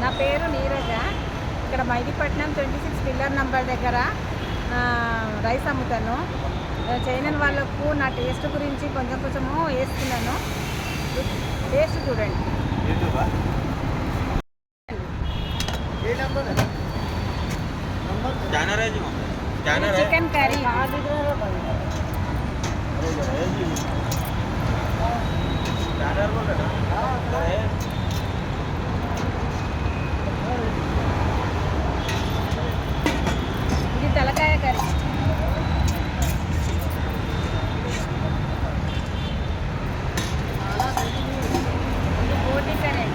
నా పేరు నీరజ. ఇక్కడ మైదీపట్నం 26 పిల్లర్ నంబర్ దగ్గర రైస్ అమ్ముతాను. చైనన్ వాళ్ళకు నా టేస్ట్ గురించి కొంచెము వేస్తున్నాను. టేస్ట్ చూడండి. చికెన్ కర్రీ, ఇది తలకాయ కర్రీ, ఇది బోటి కర్రీ,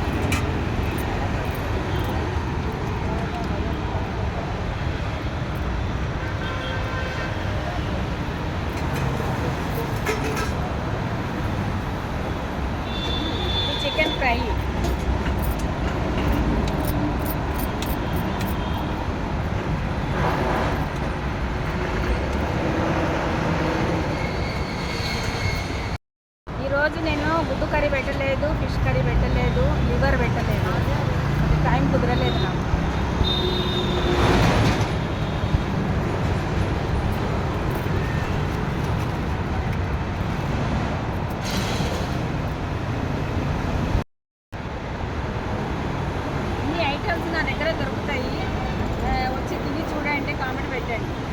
చికెన్ ఫ్రై, ఈరోజు నేను గుడ్డు కర్రీ పెట్టలేదు, ఫిష్ కర్రీ పెట్టలేదు, లివర్ పెట్టలేదు. అది టైం కుదరలేదు నాకు. ఇన్ని ఐటమ్స్ నా దగ్గర దొరుకుతాయి. వచ్చి తిని చూడండి, కామెంట్ పెట్టండి.